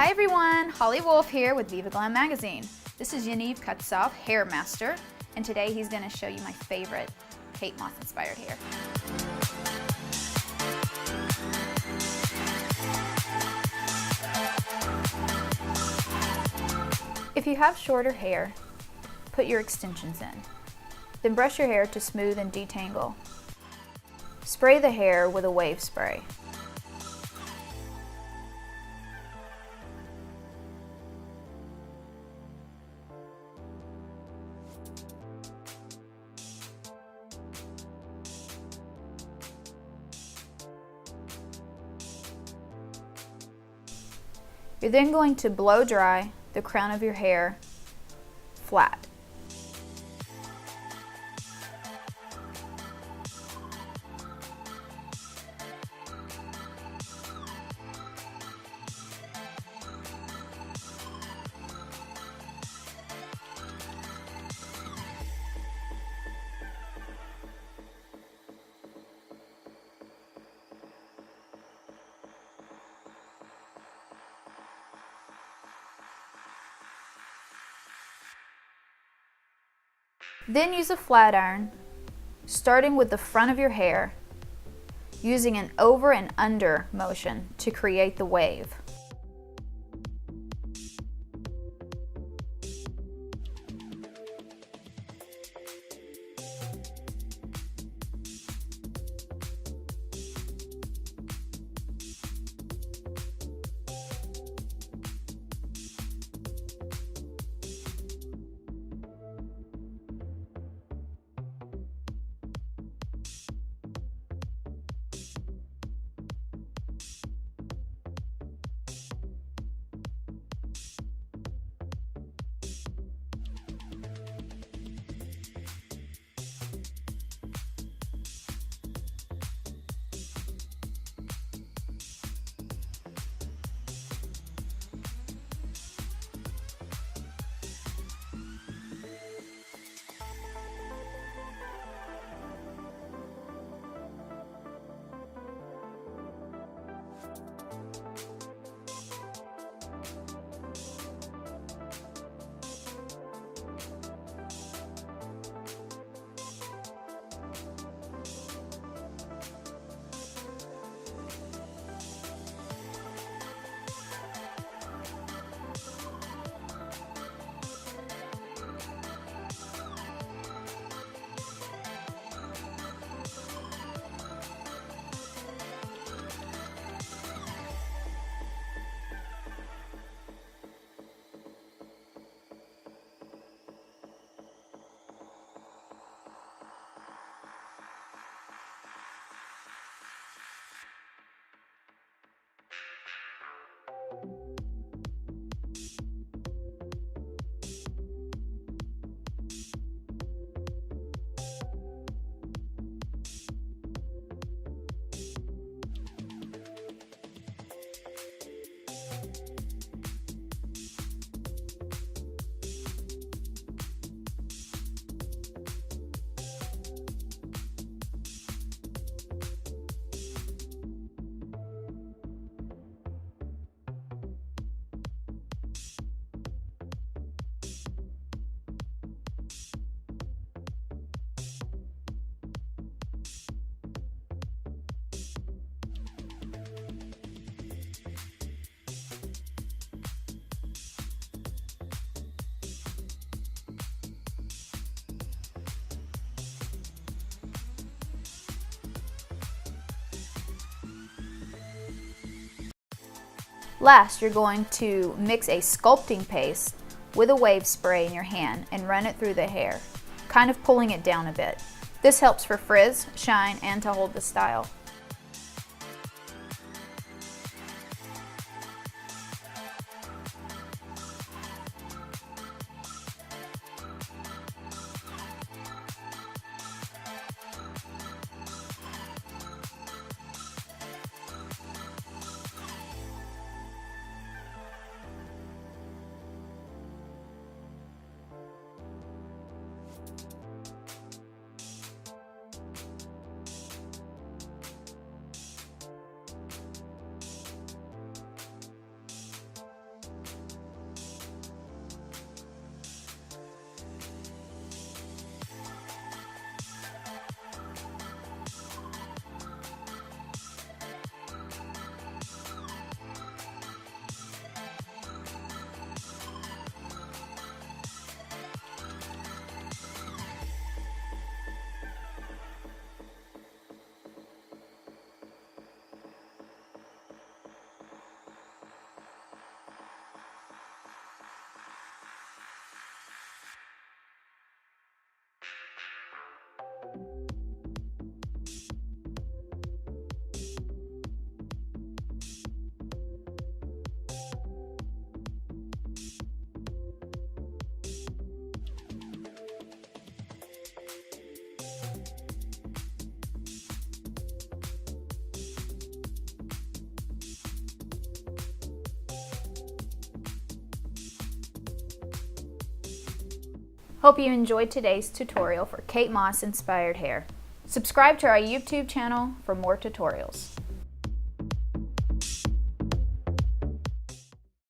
Hi everyone, Holly Wolf here with VIVA GLAM magazine. This is Yaniv Katzav, hair master, and today he's going to show you my favorite Kate Moss inspired hair. If you have shorter hair, put your extensions in. Then brush your hair to smooth and detangle. Spray the hair with a wave spray. You're then going to blow dry the crown of your hair flat. Then use a flat iron, starting with the front of your hair, using an over and under motion to create the wave. Last, you're going to mix a sculpting paste with a wave spray in your hand and run it through the hair, kind of pulling it down a bit. This helps for frizz, shine, and to hold the style. Hope you enjoyed today's tutorial for Kate Moss inspired hair. Subscribe to our YouTube channel for more tutorials.